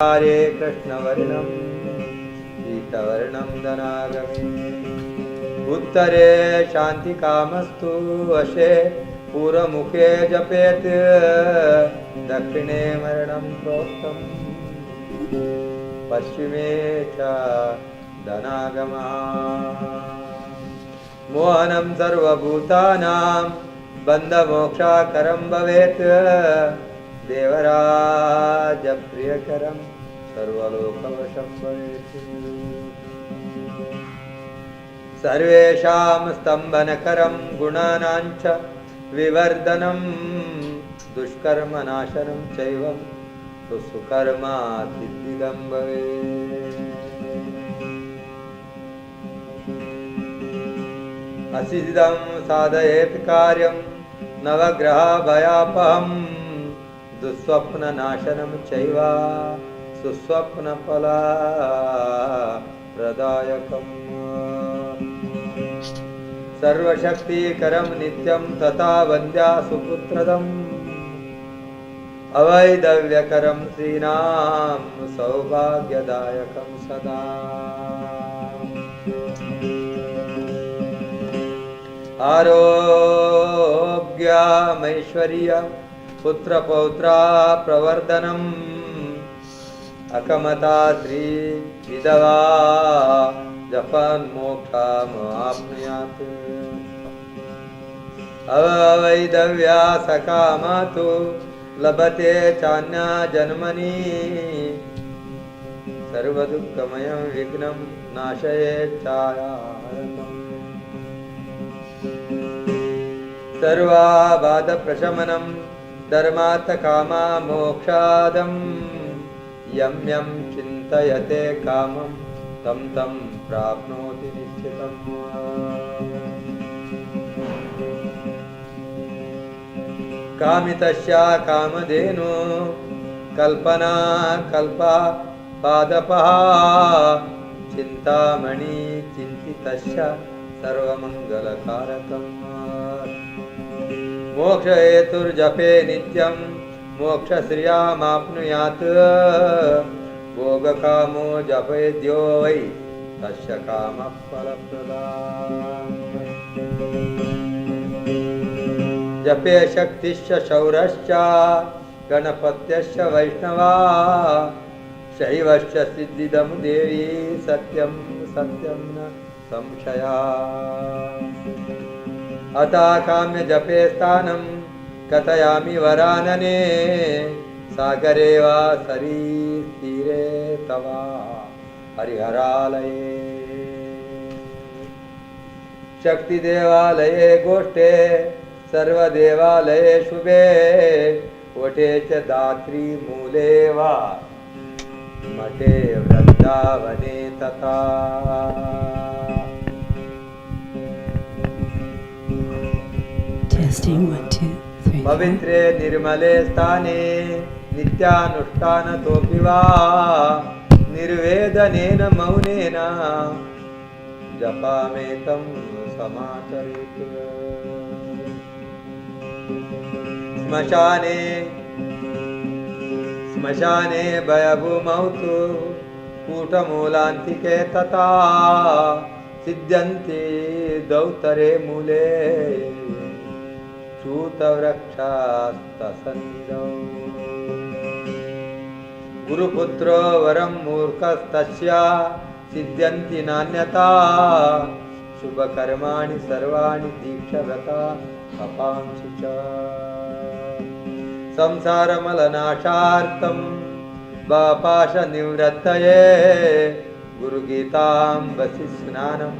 हरे कृष्णवर्णं पीतवर्णं धनागमे उत्तरे शान्तिकामस्तु वशे पूर्वमुखे जपेत् दक्षिणे मरणं प्रोक्तम् पश्चिमे च धनागमः मोहनं सर्वभूतानां बन्धमोक्षाकरं भवेत् देवराजप्रियकरं सर्वलोकवशं भवेत् सर्वेषां स्तम्भनकरं गुणानां च विवर्धनं दुष्कर्मनाशनं चैव सुकर्मा सिद्धिदं भवेत् असिद्धं साधयेत् कार्यं नवग्रहभयापहं दुःस्वप्ननाशनं चैव सुस्वप्नफलप्रदायकम् सर्वशक्तिकरं नित्यं तथा वन्द्या सुपुत्रदम् अवैधव्यकरं श्रीणां सौभाग्यदायकं सदा आरोग्यमैश्वर्य पुत्रपौत्रा प्रवर्धनम् अकमता श्री विधवा जपन्मोक्षामाप्नुयात् अवैधव्या सकामातु लभते चान्या जन्मनि सर्वदुःखमयं विघ्नं नाशयेत् छायारकम् सर्वाबाधप्रशमनं धर्मार्थकामा मोक्षादं यं यं चिन्तयते कामं तं तं प्राप्नोति निश्चितम् कामितस्य कामधेनु कल्पना कल्पा पादपः चिन्तामणि चिन्तितस्य सर्वमङ्गलकारकम् मोक्षहेतुर्जपे नित्यं मोक्षश्रियामाप्नुयात् भोगकामो जपेद्यो वै तस्य कामः फलप्रदाः जपे शक्तिश्च शौरश्च गणपत्यश्च वैष्णवा शैवश्च सिद्धिदं देवी सत्यं सत्यं न संशया अथा काम्य जपे स्थानं कथयामि वरानने सागरे वा सरीतीरे तवा हरिहरालये शक्तिदेवालये गोष्ठे सर्वदेवालये शुभे वटे च दात्री मूले वा मठे वृन्दावने तथा पवित्रे निर्मले स्थाने नित्यानुष्ठानतोऽपि वा निर्वेदनेन मौनेन जपामेतं समाचरेत् श्मशाने भयभूमौ तु कूटमूलान्तिके तथा सिद्ध्यन्ति दौतरे मूले चूतवृक्षास्तसन्निधौ गुरुपुत्रो वरं मूर्खस्तस्य सिद्ध्यन्ति नान्यथा शुभकर्माणि सर्वाणि दीक्षाव्रता तपांसि च संसारमलनाशार्थं पाशनिवृत्तये गुरुगीताम्बसि स्नानं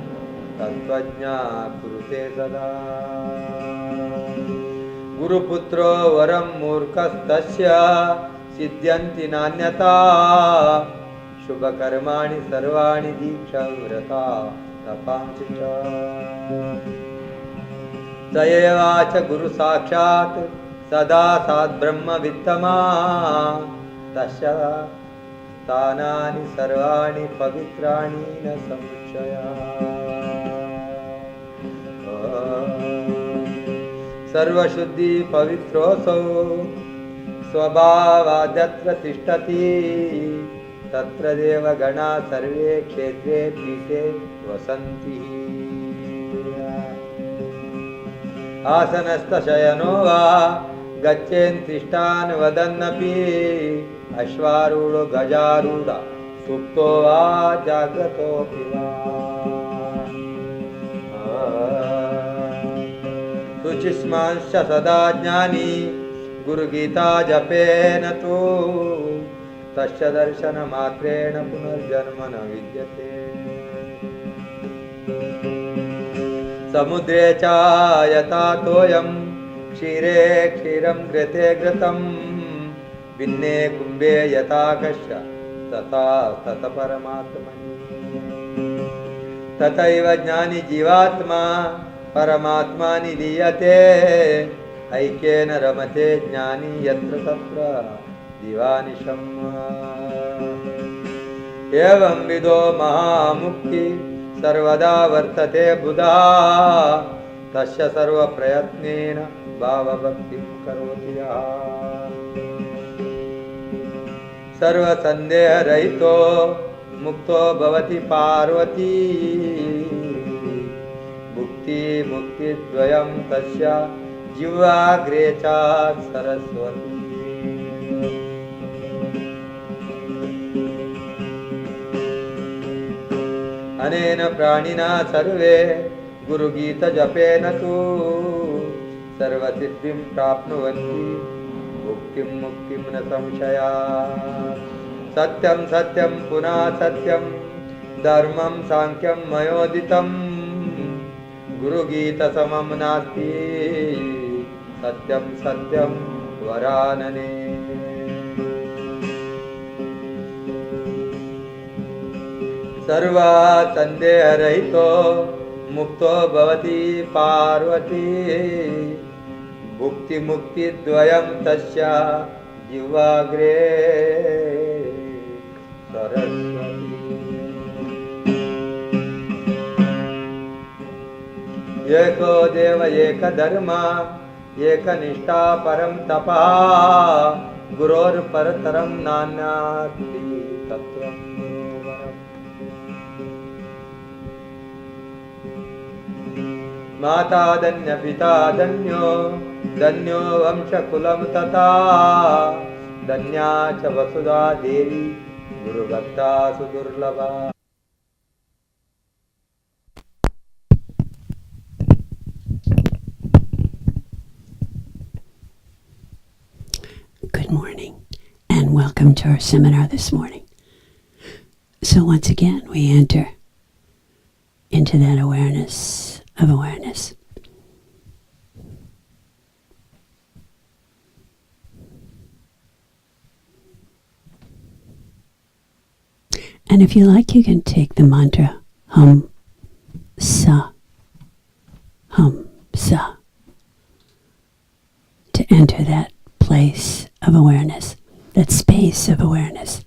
तत्त्वज्ञा कुरुते सदा गुरुपुत्रो वरं मूर्खस्तस्य सिद्ध्यन्ति नान्यथा शुभकर्माणि सर्वाणि दीक्षाव्रता तपांसि च स एवाच गुरुसाक्षात् सदा साद्ब्रह्मवित्तमा तस्य स्थानानि सर्वाणि पवित्राणि न संशया सर्वशुद्धि पवित्रोऽसौ स्वभावाद्यत्र तिष्ठति तत्र देवगणा सर्वे क्षेत्रे पीठे वसन्ति आसनस्थशयनो वा गच्छेन् वदन्नपि अश्वारूढो गजारूढ सुप्तो वा जाग्रतोऽपि वा शुचिस्मांश्च सदा ज्ञानी गुरुगीता जपेन तु तस्य दर्शनमात्रेण पुनर्जन्म न विद्यते समुद्रे च यथा तोयं क्षीरे क्षीरं घृते घृतं भिन्ने कुम्भे यथा कश्च तथा परमात्मनि तथैव ज्ञानी जीवात्मा परमात्मानि लीयते ऐक्येन रमते ज्ञानी यत्र तत्र दिवानिशम् एवं विदो महामुक्ति सर्वदा वर्तते बुधा तस्य सर्वप्रयत्नेन भावभक्तिं करोति यः सर्वसन्देहरहितो मुक्तो भवति पार्वती मुक्तिद्वयं तस्य जिह्वाग्रे च सरस्वती अनेन प्राणिना सर्वे गुरुगीतजपेन तु सर्वसिद्धिं प्राप्नुवन्ति मुक्तिं न संशयात् सत्यं सत्यं पुनः सत्यं धर्मं सांख्यं मयोदितं गुरुगीतसमं नास्ति सत्यं सत्यं वरानने सर्वसन्देहरहितो मुक्तो भवति पार्वती मुक्तिद्वयं तस्य जिह्वाग्रे सरस्वती एको देव एकदर्म एकनिष्ठा परं तपः गुरोर्परतरं नान्यास्ति तत्त्वं माता धन्य पिता धन्यो धन्यो वंशकुलं तथा धन्या च वसुधा देवी गुरुभक्ता सुदुर्लभा Good morning and welcome to our seminar this morning. So once again we enter into that awareness of awareness. And if you like, you can take the mantra hum, sa, to enter that place of awareness, that space of awareness.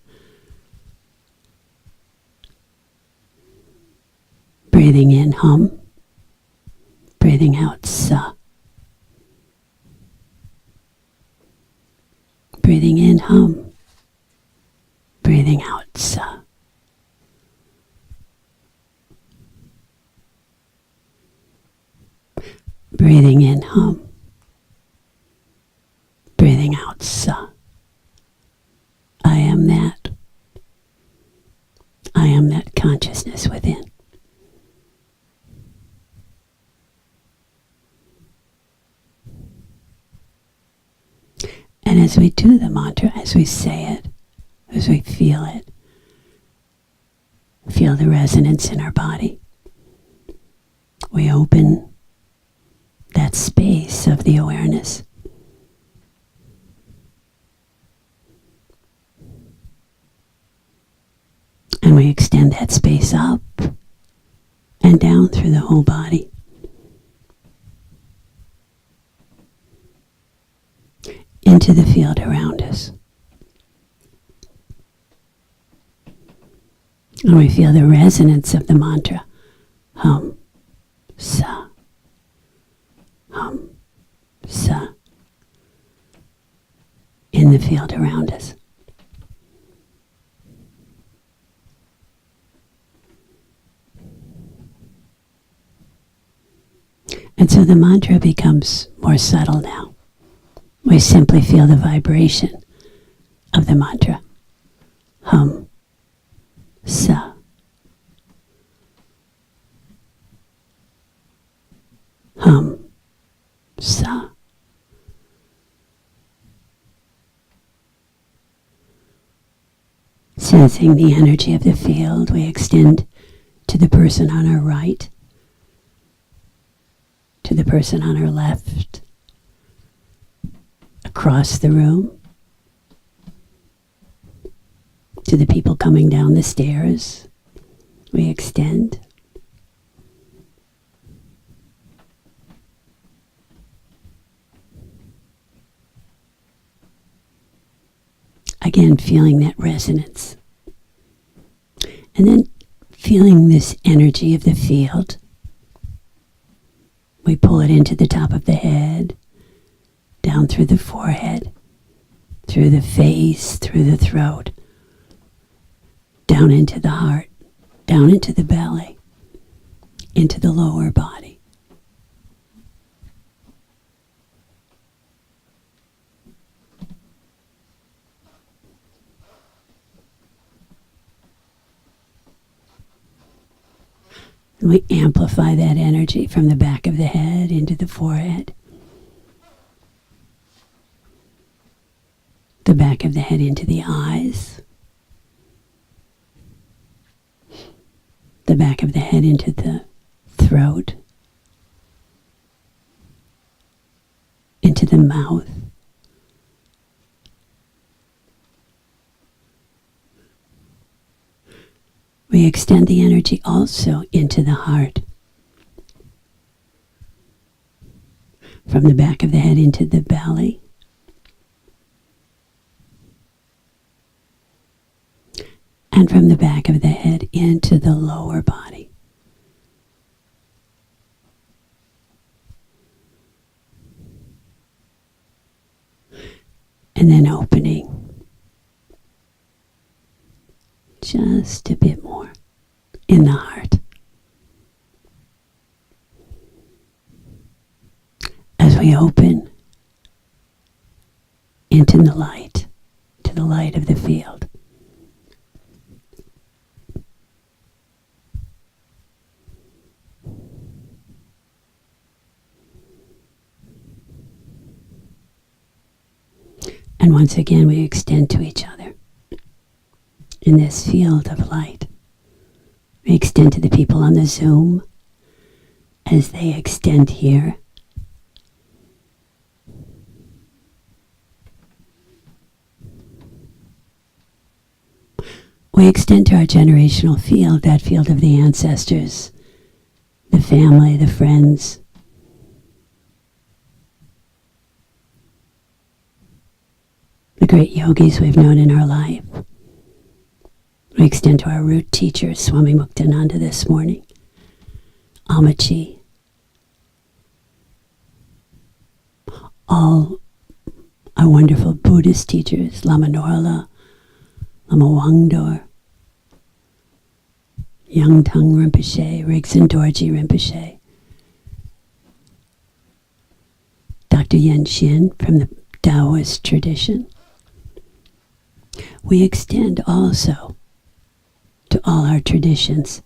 Breathing in hum, breathing out sa. Breathing in hum, breathing out sa. Breathing in hum, breathing out sa. I am that. I am that consciousness within. And as we do the mantra, as we say it, as we feel it, feel the resonance in our body, we open that space of the awareness. And we extend that space up and down through the whole body. Into the field around us. And we feel the resonance of the mantra. Hum, sa. Hum, sa. In the field around us. And so the mantra becomes more subtle now. We simply feel the vibration of the mantra. Hum, sa. Hum, sa. Sensing the energy of the field, we extend to the person on our right, to the person on our left, across the room, to the people coming down the stairs. We extend. Again, feeling that resonance. And then feeling this energy of the field. We pull it into the top of the head, down through the forehead, through the face, through the throat, down into the heart, down into the belly, into the lower body. And we amplify that energy from the back of the head into the forehead, the back of the head into the eyes, the back of the head into the throat, into the mouth, we extend the energy also into the heart, from the back of the head into the belly, and from the back of the head into the lower body. And then opening just a bit more in the heart. As we open into the light, to the light of the field. And once again, we extend to each other in this field of light. We extend to the people on the Zoom as they extend here. We extend to our generational field, that field of the ancestors, the family, the friends, the great yogis we've known in our life. We extend to our root teacher, Swami Muktananda, this morning, Amachi, all our wonderful Buddhist teachers, Lama Norla, Lama Wangdor, Yangtung Rinpoche, Rigzen Dorji Rinpoche, Dr. Yen Xin from the Taoist tradition. We extend also to all our traditions.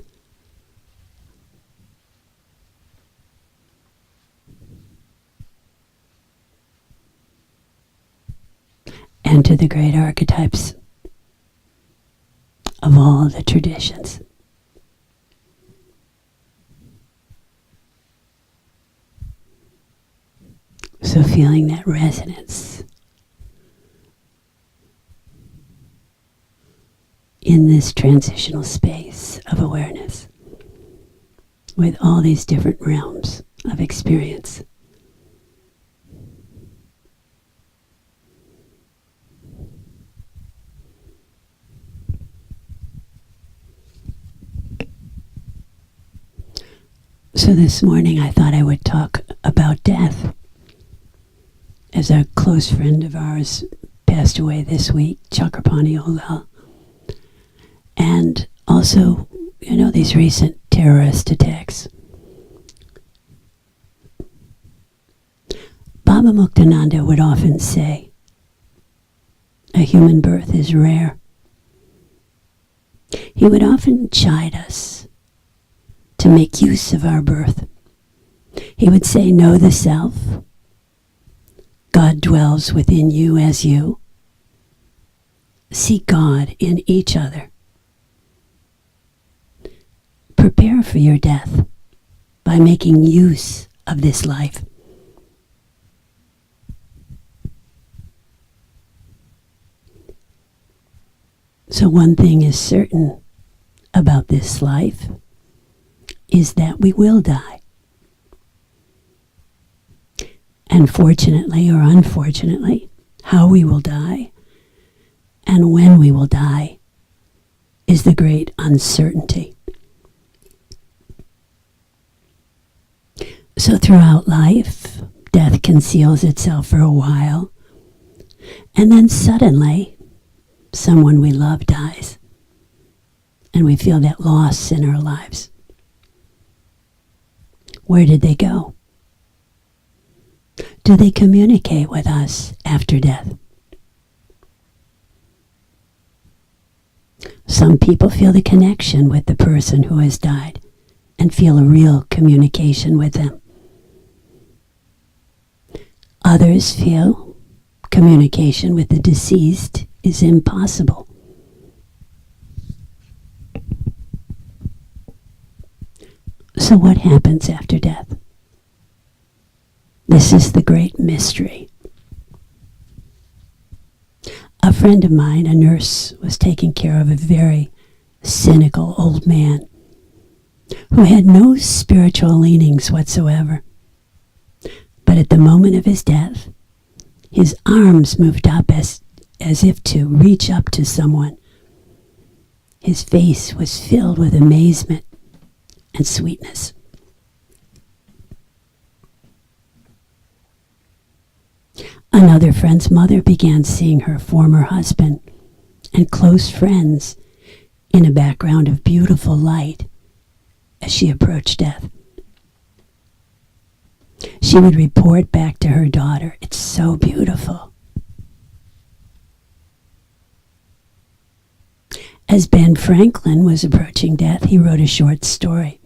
And to the great archetypes of all the traditions. So feeling that resonance in this transitional space of awareness with all these different realms of experience. So this morning I thought I would talk about death. As a close friend of ours passed away this week, Chakrapani Olal. And also, these recent terrorist attacks. Baba Muktananda would often say, a human birth is rare. He would often chide us to make use of our birth. He would say, know the self. God dwells within you as you. Seek God in each other. Prepare for your death by making use of this life. So one thing is certain about this life is that we will die. And fortunately or unfortunately, how we will die and when we will die is the great uncertainty. So throughout life, death conceals itself for a while, and then suddenly, someone we love dies, and we feel that loss in our lives. Where did they go? Do they communicate with us after death? Some people feel the connection with the person who has died and feel a real communication with them. Others feel communication with the deceased is impossible. So what happens after death? This is the great mystery. A friend of mine, a nurse, was taking care of a very cynical old man who had no spiritual leanings whatsoever. But at the moment of his death, his arms moved up as if to reach up to someone. His face was filled with amazement and sweetness. Another friend's mother began seeing her former husband and close friends in a background of beautiful light as she approached death. She would report back to her daughter, "It's so beautiful." As Ben Franklin was approaching death, he wrote a short story.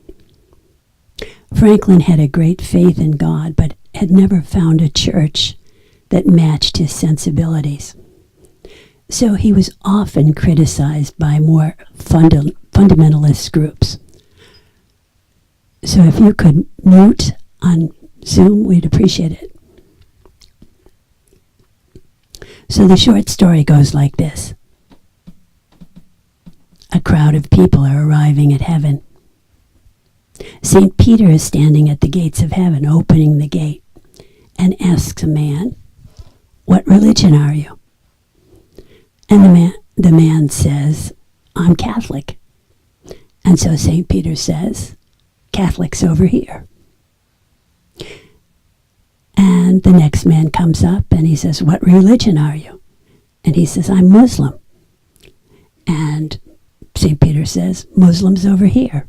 Franklin had a great faith in God, but had never found a church that matched his sensibilities. So he was often criticized by more fundamentalist groups. So if you could mute on Zoom, we'd appreciate it. So the short story goes like this. A crowd of people are arriving at heaven. St. Peter is standing at the gates of heaven, opening the gate, and asks a man, "What religion are you?" And the man says, "I'm Catholic." And so St. Peter says, "Catholics over here." And the next man comes up and he says, "What religion are you?" And he says, "I'm Muslim." And St. Peter says, "Muslims over here,"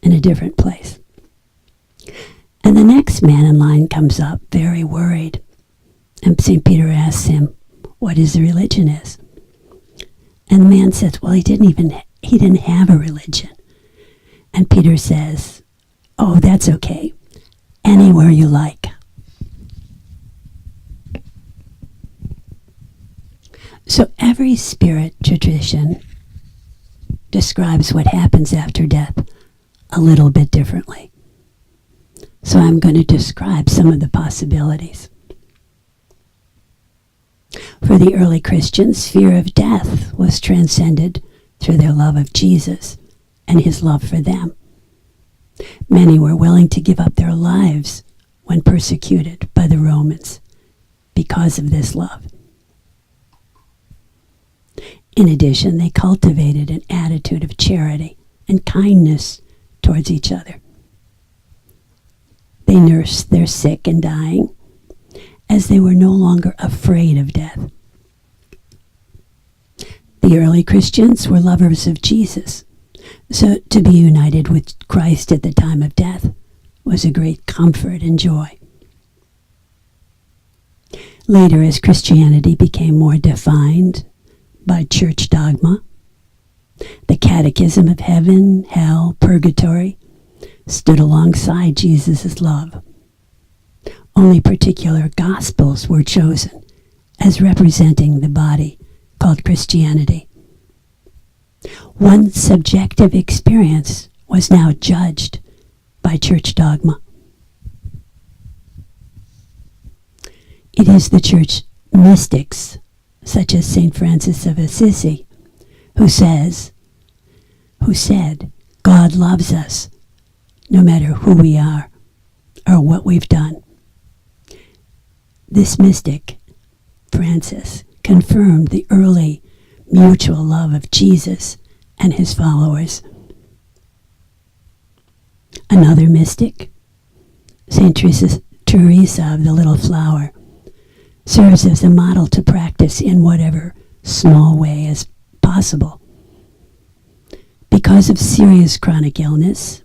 in a different place. And the next man in line comes up, very worried. And St. Peter asks him what his religion is. And the man says, well, he didn't have a religion. And Peter says, "Oh, that's okay. Anywhere you like." So every spirit tradition describes what happens after death a little bit differently. So I'm going to describe some of the possibilities. For the early Christians, fear of death was transcended through their love of Jesus and his love for them. Many were willing to give up their lives when persecuted by the Romans because of this love. In addition, they cultivated an attitude of charity and kindness towards each other. They nursed their sick and dying, as they were no longer afraid of death. The early Christians were lovers of Jesus, so to be united with Christ at the time of death was a great comfort and joy. Later, as Christianity became more defined by church dogma, the catechism of heaven, hell, purgatory stood alongside Jesus' love. Only particular gospels were chosen as representing the body called Christianity. One subjective experience was now judged by church dogma. It is the church mystics, such as St. Francis of Assisi, who said, God loves us no matter who we are or what we've done. This mystic, Francis, confirmed the early mutual love of Jesus and his followers. Another mystic, St. Teresa of the Little Flower, serves as a model to practice in whatever small way is possible. Because of serious chronic illness,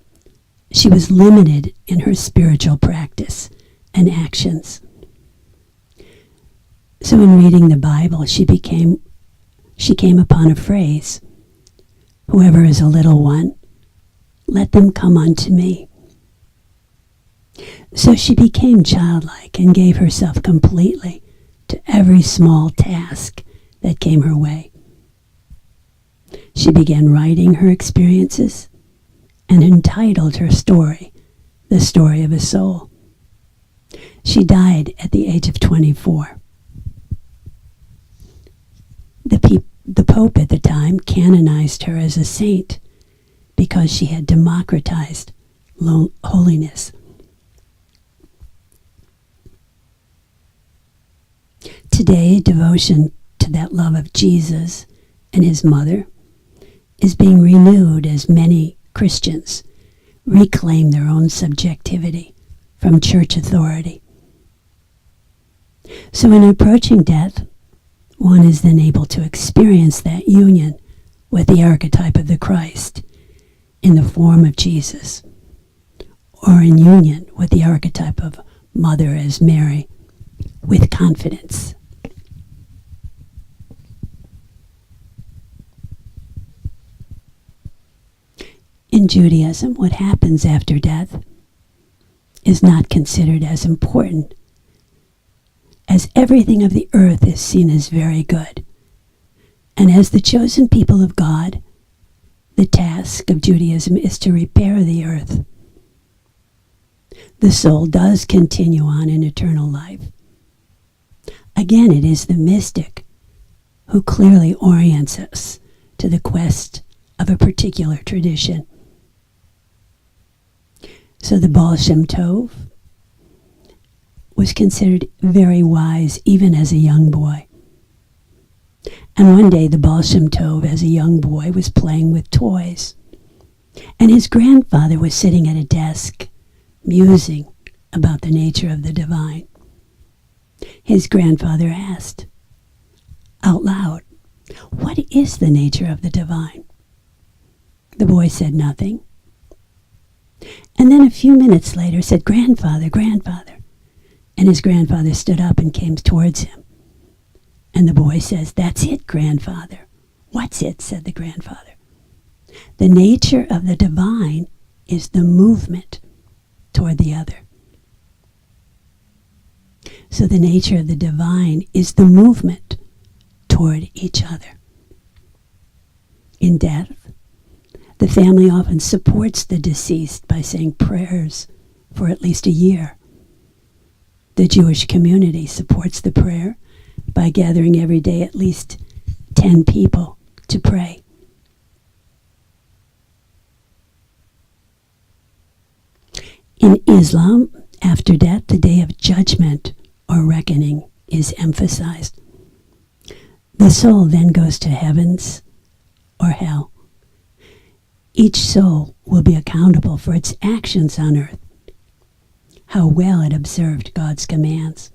she was limited in her spiritual practice and actions. So in reading the Bible, she came upon a phrase, "Whoever is a little one, let them come unto me." So she became childlike and gave herself completely to every small task that came her way. She began writing her experiences and entitled her story, The Story of a Soul. She died at the age of 24. The Pope at the time canonized her as a saint because she had democratized holiness. Today, devotion to that love of Jesus and his mother is being renewed as many Christians reclaim their own subjectivity from church authority. So in approaching death, one is then able to experience that union with the archetype of the Christ in the form of Jesus, or in union with the archetype of Mother as Mary, with confidence. In Judaism, what happens after death is not considered as important, as everything of the earth is seen as very good. And as the chosen people of God, the task of Judaism is to repair the earth. The soul does continue on in eternal life. Again, it is the mystic who clearly orients us to the quest of a particular tradition. So the Baal Shem Tov was considered very wise even as a young boy. And one day the Baal Shem Tov, as a young boy, was playing with toys. And his grandfather was sitting at a desk, musing about the nature of the divine. His grandfather asked, out loud, "What is the nature of the divine?" The boy said nothing. And then a few minutes later said, "Grandfather, grandfather." And his grandfather stood up and came towards him. And the boy says, "That's it, grandfather." "What's it?" said the grandfather. "The nature of the divine is the movement toward the other." So the nature of the divine is the movement toward each other. In death, the family often supports the deceased by saying prayers for at least a year. The Jewish community supports the prayer by gathering every day at least 10 people to pray. In Islam, after death, the day of judgment or reckoning is emphasized. The soul then goes to heavens or hell. Each soul will be accountable for its actions on earth, how well it observed God's commands.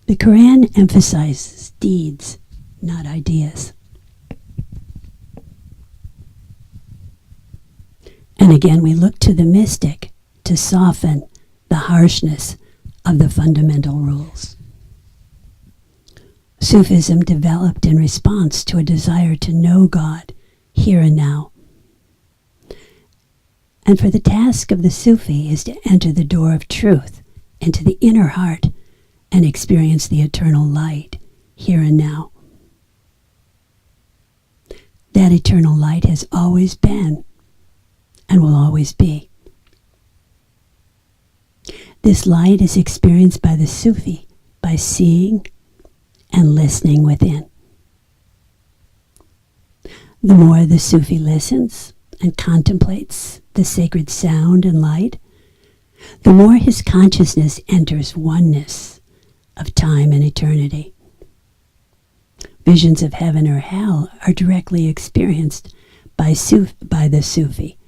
The Quran emphasizes deeds, not ideas. And again, we look to the mystic to soften the harshness of the fundamental rules. Sufism developed in response to a desire to know God here and now. And for the task of the Sufi is to enter the door of truth into the inner heart and experience the eternal light here and now. That eternal light has always been and will always be. This light is experienced by the Sufi by seeing and listening within. The more the Sufi listens and contemplates the sacred sound and light, the more his consciousness enters oneness of time and eternity. Visions of heaven or hell are directly experienced by the Sufi,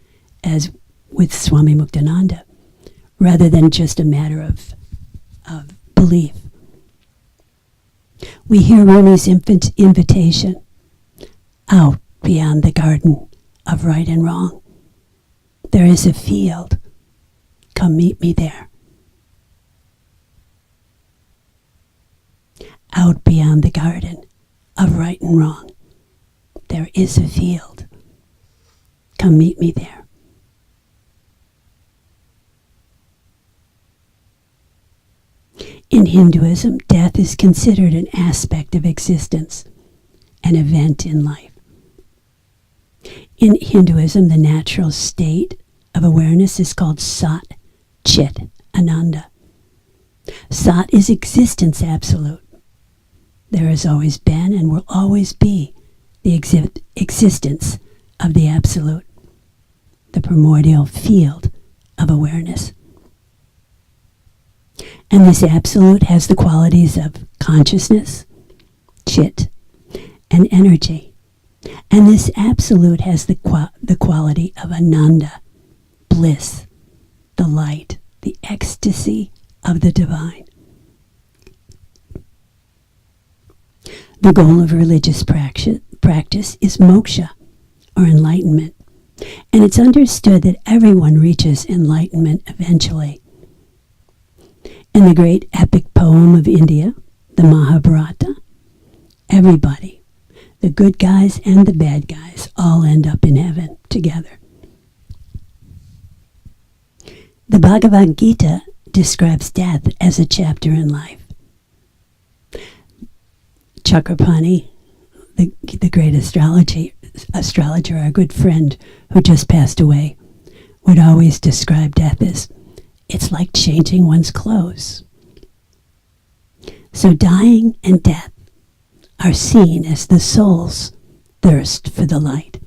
as with Swami Muktananda, rather than just a matter of belief. We hear Rumi's invitation out beyond the garden of right and wrong. There is a field. Come meet me there. Out beyond the garden of right and wrong, there is a field. Come meet me there. In Hinduism, death is considered an aspect of existence, an event in life. In Hinduism, the natural state of awareness is called Sat, Chit, Ananda. Sat is existence absolute. There has always been and will always be the existence of the absolute, the primordial field of awareness. And this absolute has the qualities of consciousness, chit, and energy. And this absolute has the quality of ananda, bliss, the light, the ecstasy of the divine. The goal of religious practice is moksha, or enlightenment. And it's understood that everyone reaches enlightenment eventually. In the great epic poem of India, the Mahabharata, everybody, the good guys and the bad guys, all end up in heaven together. The Bhagavad Gita describes death as a chapter in life. Chakrapani, the great astrologer, our good friend who just passed away, would always describe death as, it's like changing one's clothes. So dying and death are seen as the soul's thirst for the light.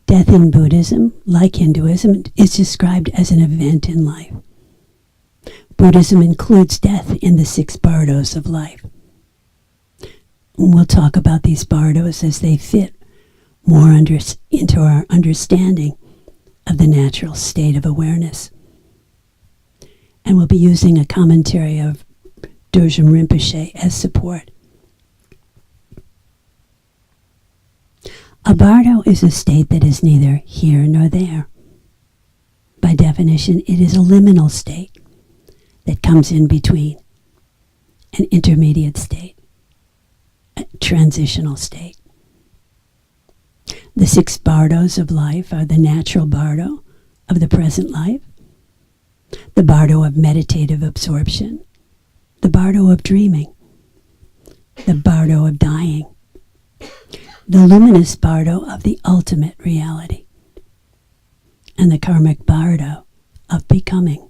Death in Buddhism, like Hinduism, is described as an event in life. Buddhism includes death in the 6 bardos of life. We'll talk about these bardos as they fit more into our understanding of the natural state of awareness. And we'll be using a commentary of Dorje Rinpoche as support. A bardo is a state that is neither here nor there. By definition, it is a liminal state that comes in between, an intermediate state, a transitional state. The 6 bardos of life are the natural bardo of the present life, the bardo of meditative absorption, the bardo of dreaming, the bardo of dying, the luminous bardo of the ultimate reality, and the karmic bardo of becoming.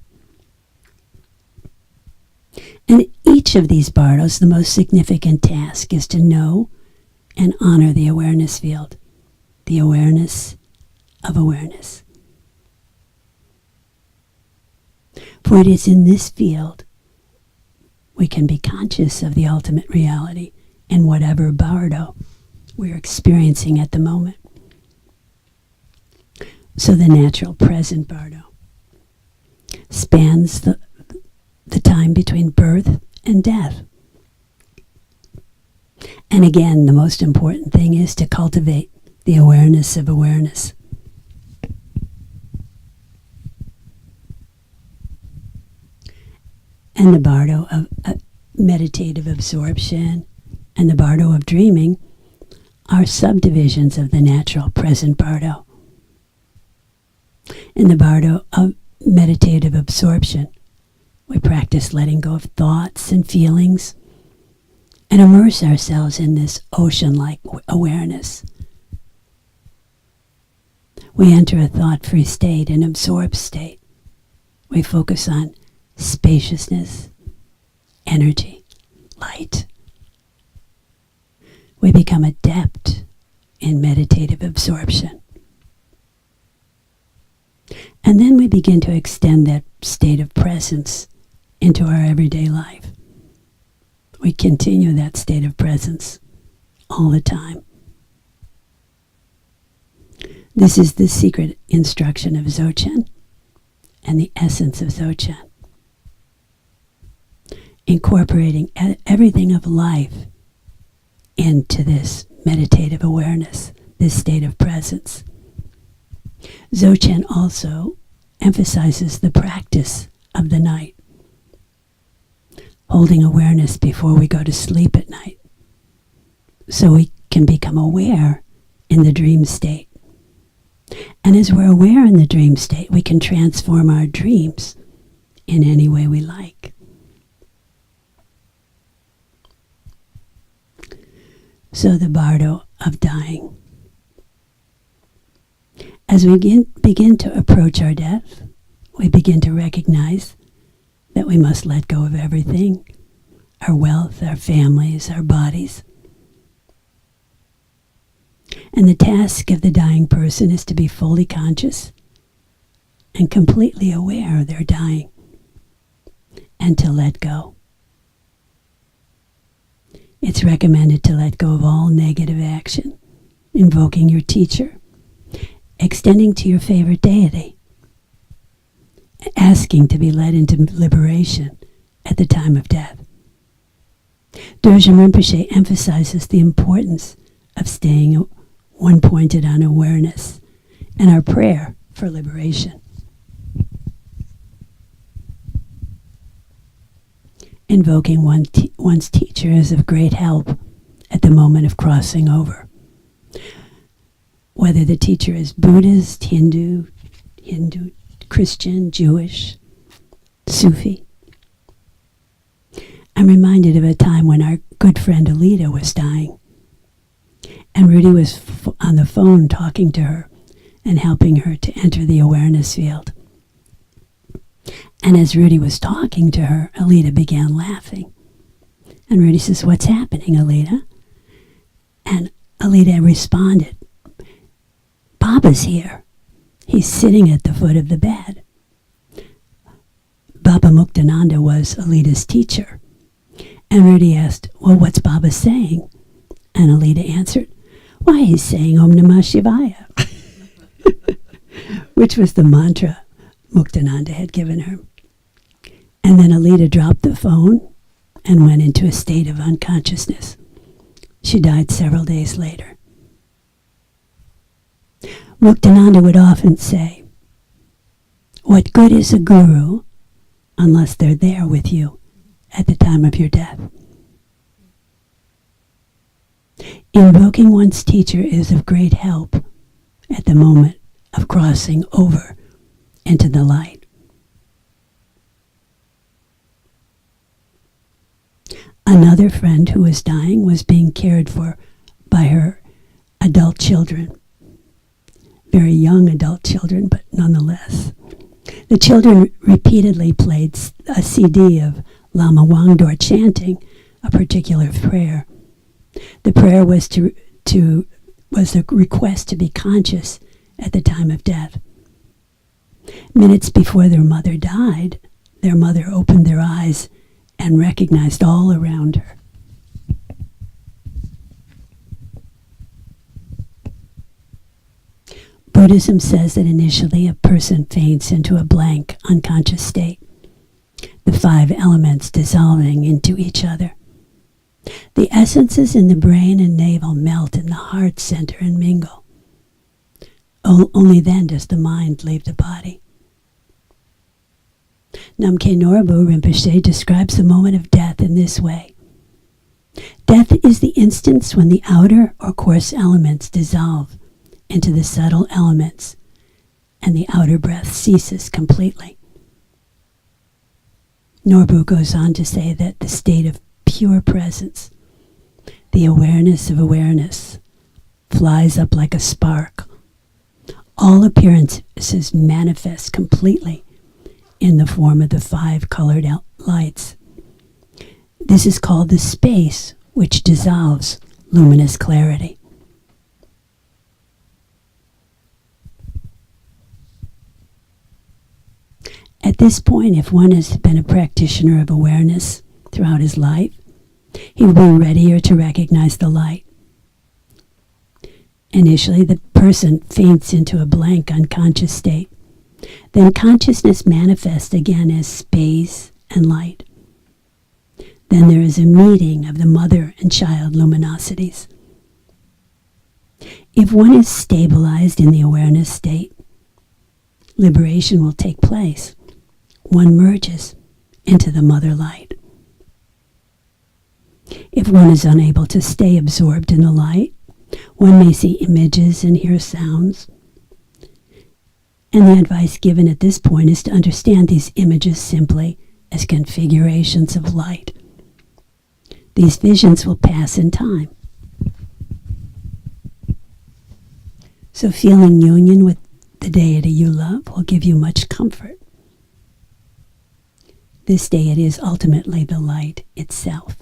In each of these bardos, the most significant task is to know and honor the awareness field, the awareness of awareness. For it is in this field we can be conscious of the ultimate reality in whatever bardo we're experiencing at the moment. So the natural present bardo spans the time between birth and death. And again, the most important thing is to cultivate the awareness of awareness. and the bardo of meditative absorption and the bardo of dreaming are subdivisions of the natural present bardo. In the bardo of meditative absorption, we practice letting go of thoughts and feelings and immerse ourselves in this ocean-like awareness. We enter a thought-free state, an absorbed state. We focus on spaciousness, energy, light. We become adept in meditative absorption. And then we begin to extend that state of presence into our everyday life. We continue that state of presence all the time. This is the secret instruction of Dzogchen and the essence of Dzogchen. Incorporating everything of life into this meditative awareness, this state of presence. Dzogchen also emphasizes the practice of the night, holding awareness before we go to sleep at night, so we can become aware in the dream state. And as we're aware in the dream state, we can transform our dreams in any way we like. So the bardo of dying. As we begin to approach our death, we begin to recognize that we must let go of everything, our wealth, our families, our bodies. And the task of the dying person is to be fully conscious and completely aware they're dying, and to let go. It's recommended to let go of all negative action, invoking your teacher, extending to your favorite deity, asking to be led into liberation at the time of death. Dorje Rinpoche emphasizes the importance of staying one-pointed on awareness and our prayer for liberation. Invoking one's teacher is of great help at the moment of crossing over. Whether the teacher is Buddhist, Hindu, Christian, Jewish, Sufi. I'm reminded of a time when our good friend Alita was dying, and Rudy was on the phone talking to her and helping her to enter the awareness field. And as Rudy was talking to her, Alita began laughing. And Rudy says, "What's happening, Alita?" And Alita responded, "Baba's here. He's sitting at the foot of the bed." Baba Muktananda was Alita's teacher. And Rudy asked, "Well, what's Baba saying?" And Alita answered, "Why, he's saying Om Namah Shivaya," which was the mantra Muktananda had given her. And then Alita dropped the phone and went into a state of unconsciousness. She died several days later. Muktananda would often say, "What good is a guru unless they're there with you at the time of your death?" Invoking one's teacher is of great help at the moment of crossing over into the light. Another friend who was dying was being cared for by her adult children. Very young adult children, but nonetheless. The children repeatedly played a CD of Lama Wangdor chanting a particular prayer. The prayer was was the request to be conscious at the time of death. Minutes before their mother died, their mother opened their eyes and recognized all around her. Buddhism says that initially a person faints into a blank, unconscious state, the 5 elements dissolving into each other. The essences in the brain and navel melt in the heart center and mingle. Only then does the mind leave the body. Namkhe Norbu Rinpoche describes the moment of death in this way. Death is the instance when the outer or coarse elements dissolve into the subtle elements and the outer breath ceases completely. Norbu goes on to say that the state of pure presence, the awareness of awareness, flies up like a spark. All appearances manifest completely in the form of the 5 colored lights. This is called the space which dissolves luminous clarity. At this point, if one has been a practitioner of awareness throughout his life, he will be readier to recognize the light. Initially, the person faints into a blank unconscious state. Then consciousness manifests again as space and light. Then there is a meeting of the mother and child luminosities. If one is stabilized in the awareness state, liberation will take place. One merges into the mother light. If one is unable to stay absorbed in the light, one may see images and hear sounds. And the advice given at this point is to understand these images simply as configurations of light. These visions will pass in time. So feeling union with the deity you love will give you much comfort. This deity is ultimately the light itself.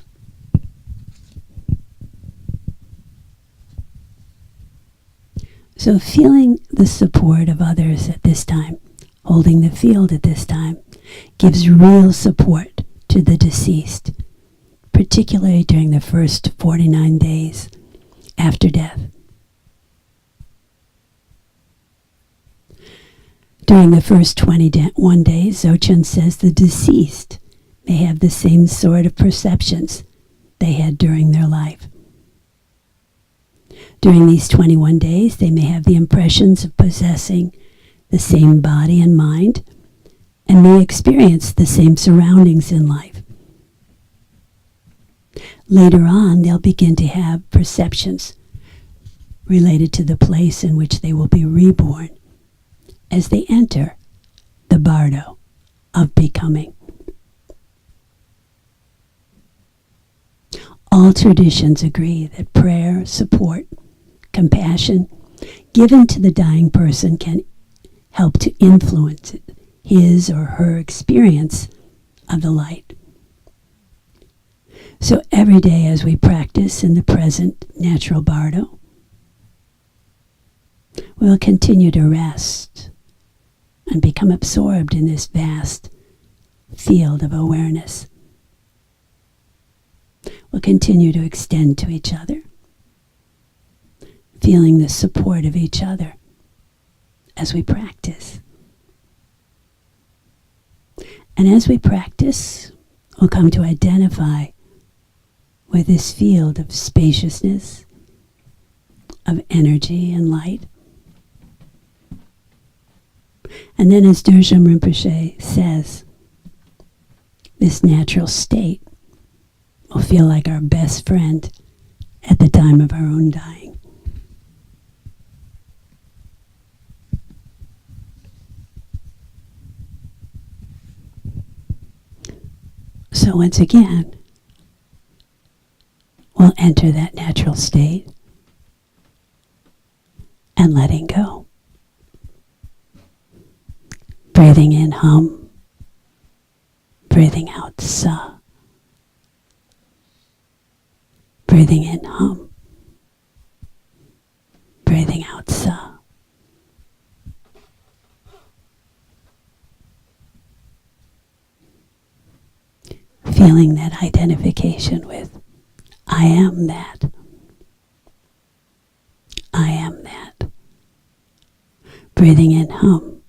So feeling the support of others at this time, holding the field at this time, gives real support to the deceased, particularly during the first 49 days after death. During the first 21 days, Dzogchen says the deceased may have the same sort of perceptions they had during their life. During these 21 days, they may have the impressions of possessing the same body and mind, and may experience the same surroundings in life. Later on, they'll begin to have perceptions related to the place in which they will be reborn as they enter the bardo of becoming. All traditions agree that prayer, support, compassion given to the dying person can help to influence his or her experience of the light. So every day as we practice in the present natural bardo, we'll continue to rest and become absorbed in this vast field of awareness. We'll continue to extend to each other, feeling the support of each other as we practice. And as we practice, we'll come to identify with this field of spaciousness, of energy and light. And then, as Dorjum Rinpoche says, this natural state will feel like our best friend at the time of our own dying. So once again, we'll enter that natural state and letting go. Breathing in hum, breathing out sa. Breathing in hum, breathing out sa. Feeling that identification with I am that. I am that. Breathing in hum,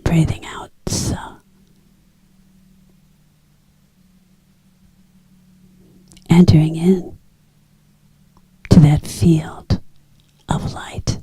breathing out sa. Entering in to that field of light.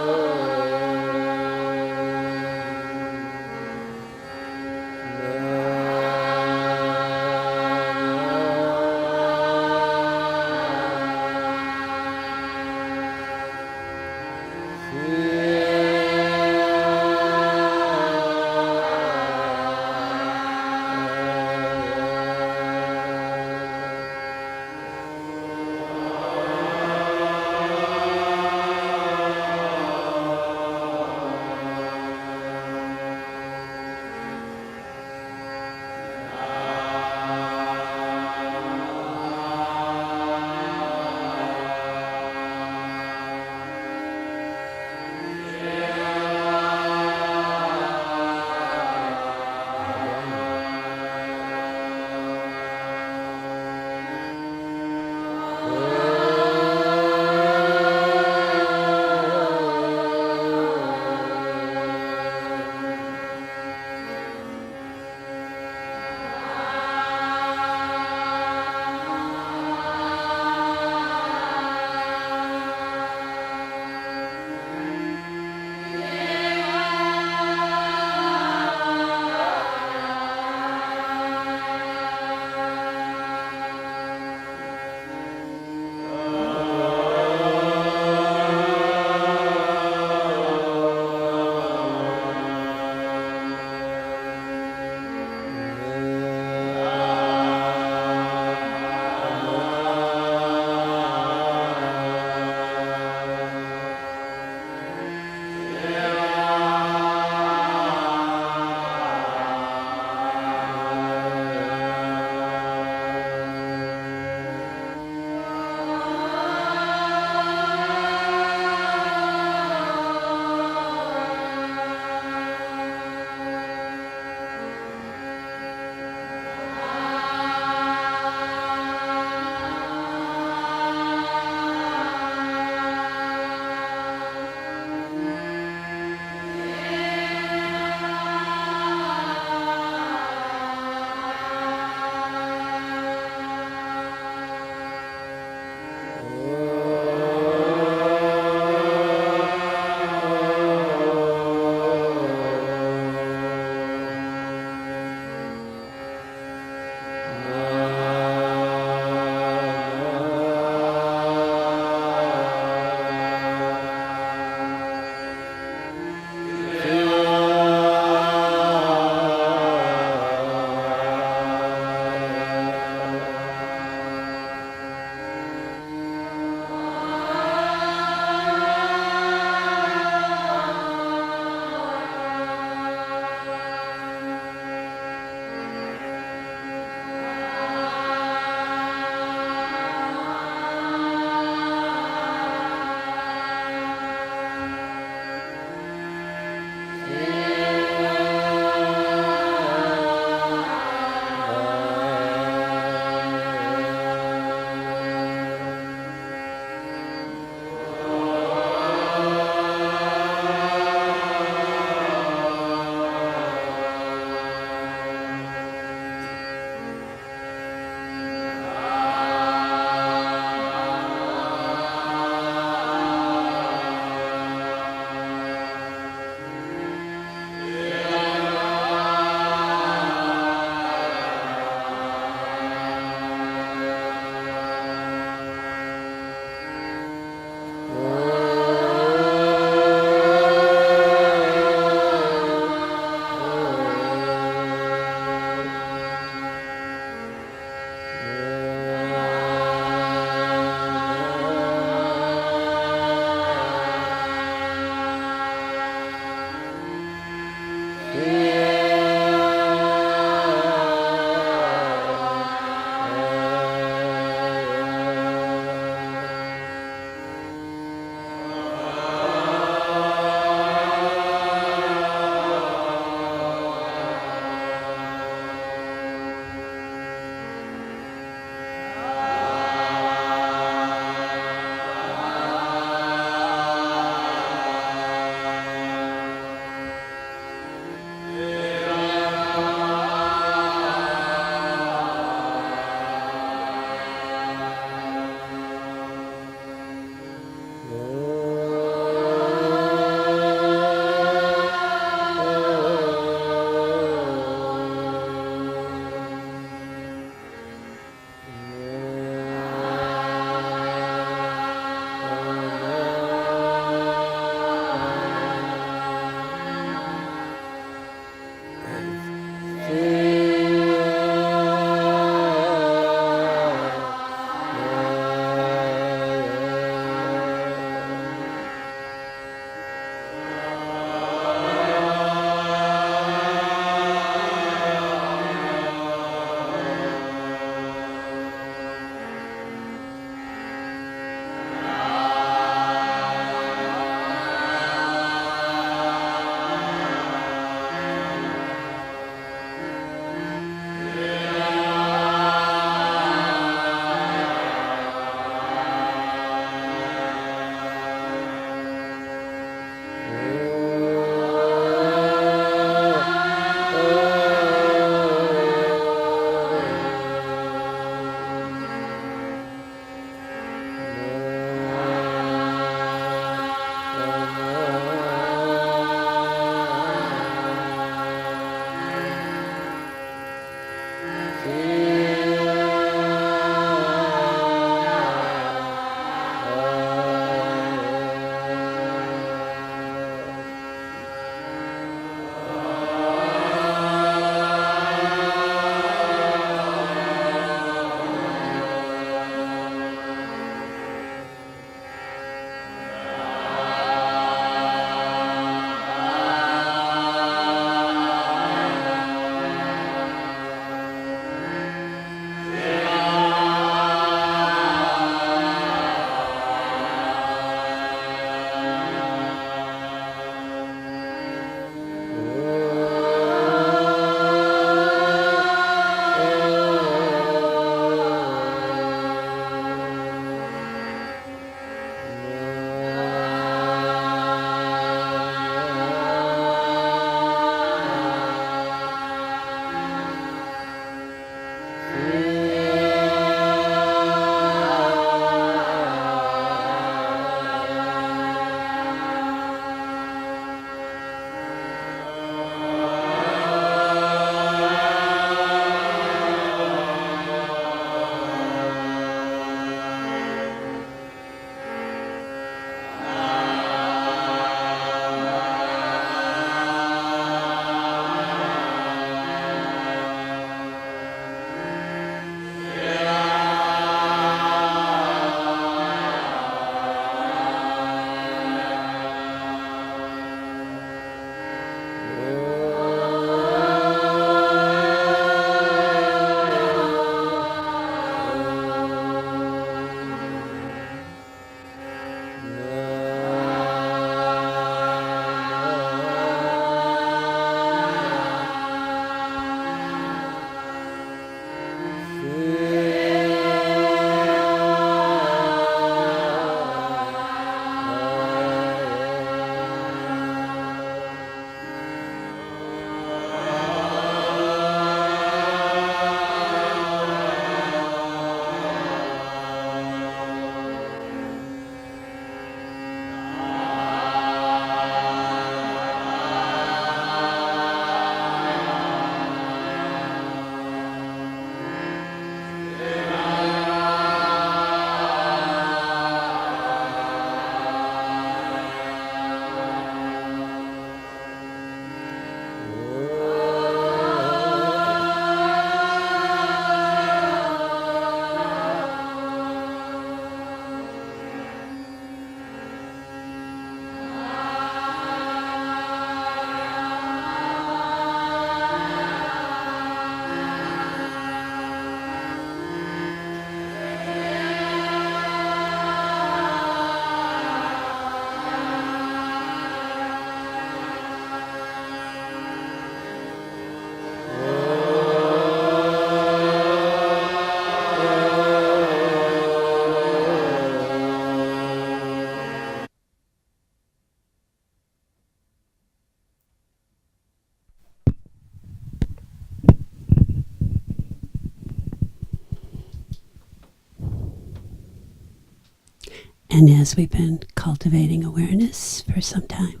And as we've been cultivating awareness for some time,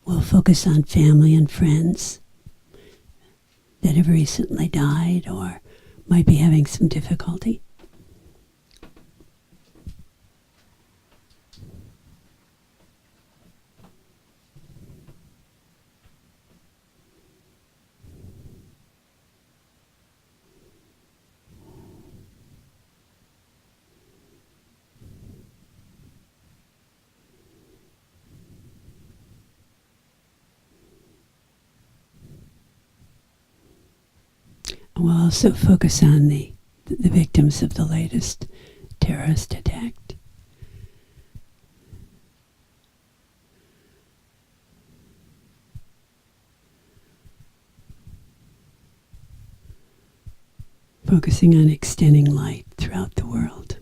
we'll focus on family and friends that have recently died or might be having some difficulty. We'll also focus on the victims of the latest terrorist attack. Focusing on extending light throughout the world.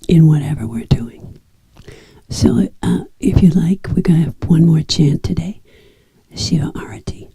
In whatever we're doing. So if you like, we're going to have one more chant today, Shiva Arati.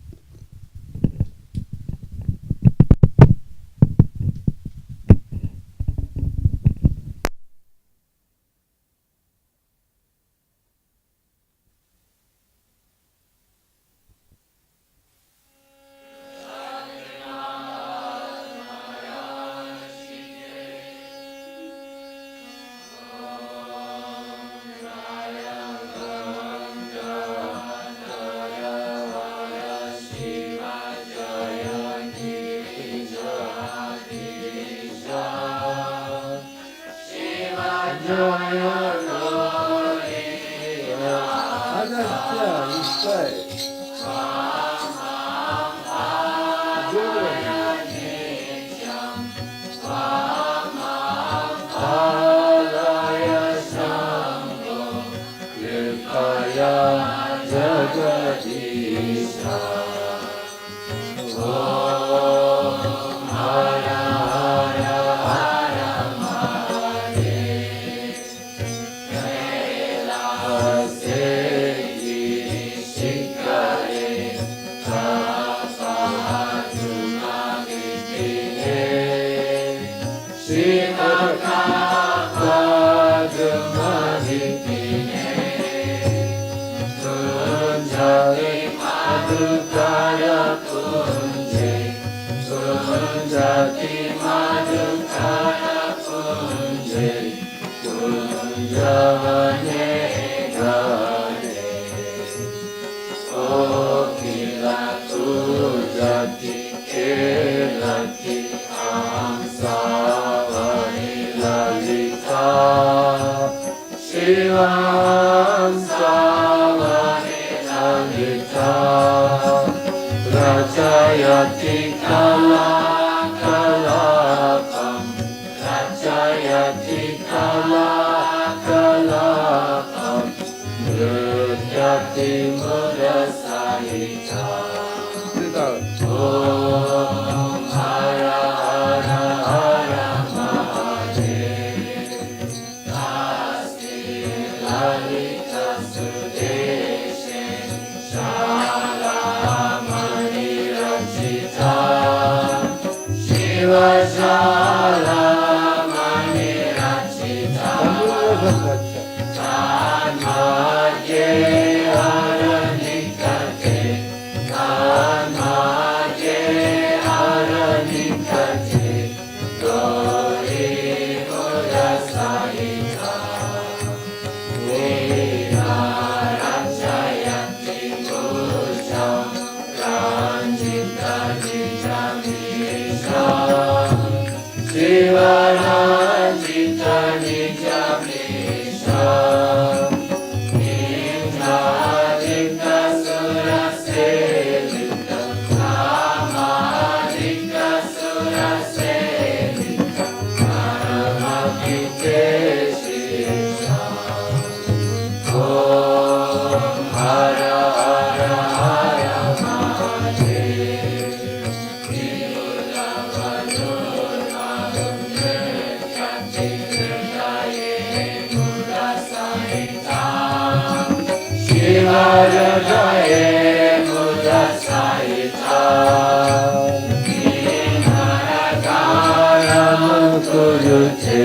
Kuruche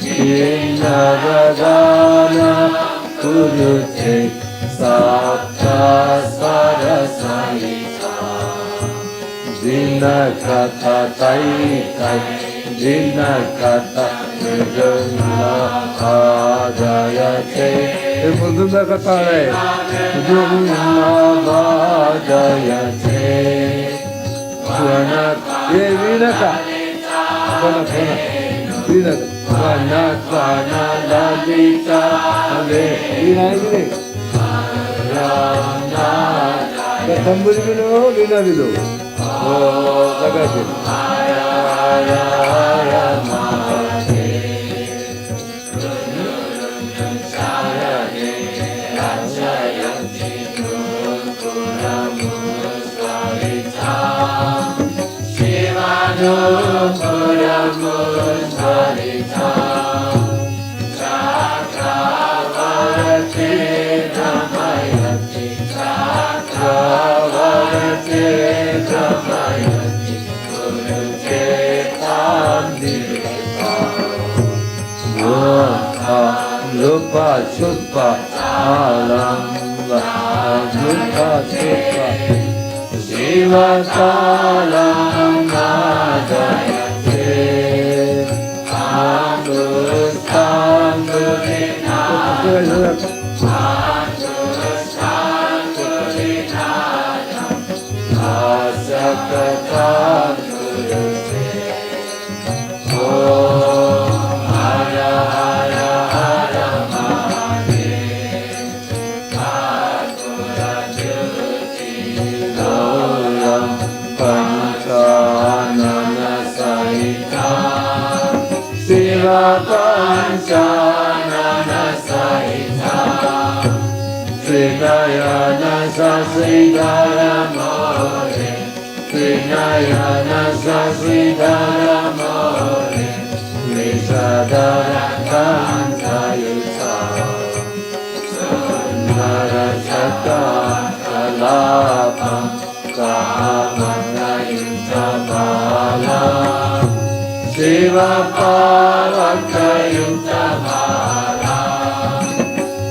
Kinnaradana Kuruche Sapta Sarasahita Dinakata Tai Dinakata Nirjana Adayate Mudunda kata hai Nirjana Adayate Vana Ye Vinaka Vana Vinaka Vana Vana Lalita Ave Vinayire Vana Tamburi Vino Vina Vino Oh Lagate Lupa Supa Alamba Lupa Supa Shiva Salam Nadayate Panchana Saita Trinayana Sasidara More Trinayana Sasidara More Visadara Kantayuta Sundara Chata Kalapam Kahamanayuta Bala Shiva Parakayuta Mara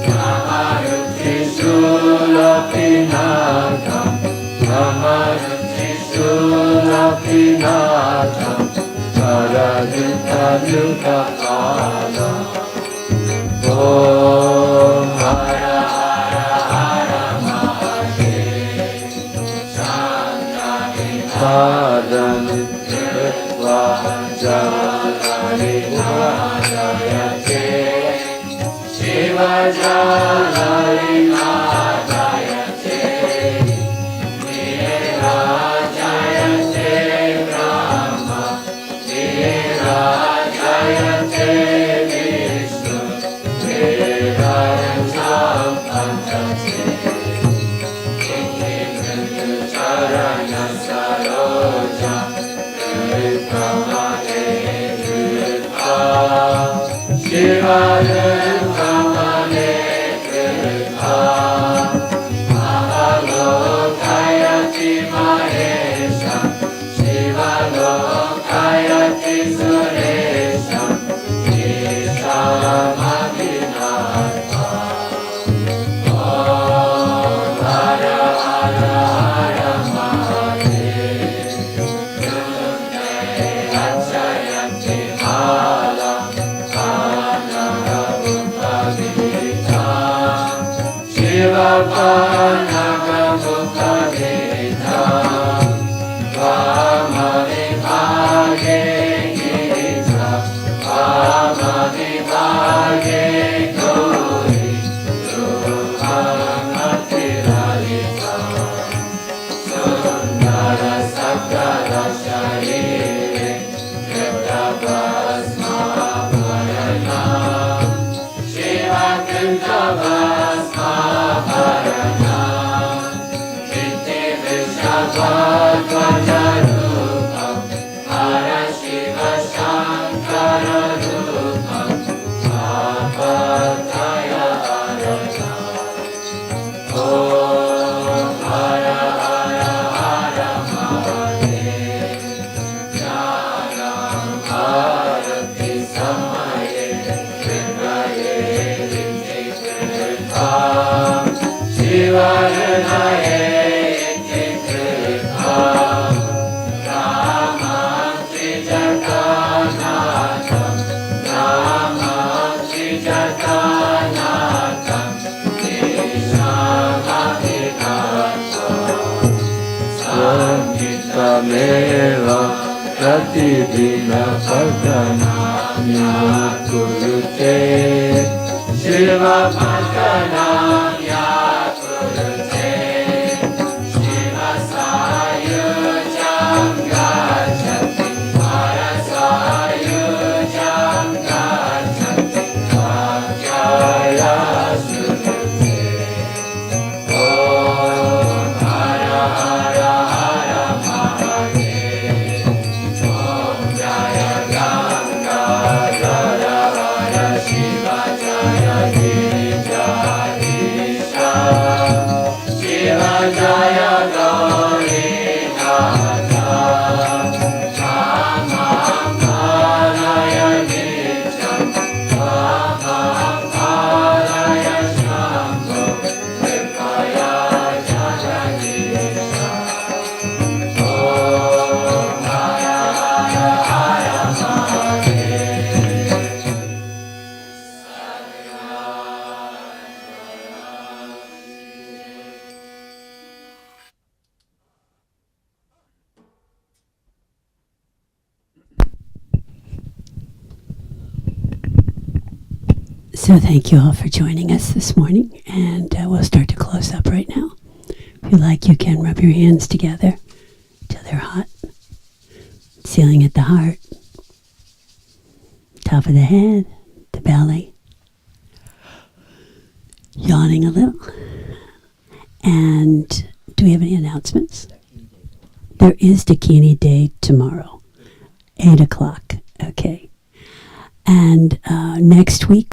Namayuti Sulapinakam Namayuti Sulapinakam Parayuta Yuta Pala Om Hara Hara Hara Mahadev Santani Padani Jalari Madayate Shiva Jalari Madayate Nira Jayate Brahma Nira Jayate Vishnu Nira Sampantase Kinti Charana Saroja Shiva Kamane Kripa Deva Pratidina Pardana Kurute Shiva Pardana Kurute Shiva Sayujam Gachati Parasayujam Gachati Vajaya Sudhute Om Hara Hara Hara Mahadev Om Jaya Ganga Jaya Hara Shiva Jaya Girija Shiva Jaya Gauri Nata Tamam Paraya Nityam Tamam Paraya Shambho Vipaya Janagisha Om Hara Hara Hara Mahadev So thank you all for joining us this morning, and we'll start to close up right now. If you like, you can rub your hands together till they're hot. Sealing at the heart, top of the head, the belly, yawning a little. And do we have any announcements? There is Dakini Day tomorrow, 8 o'clock. Okay. And next week,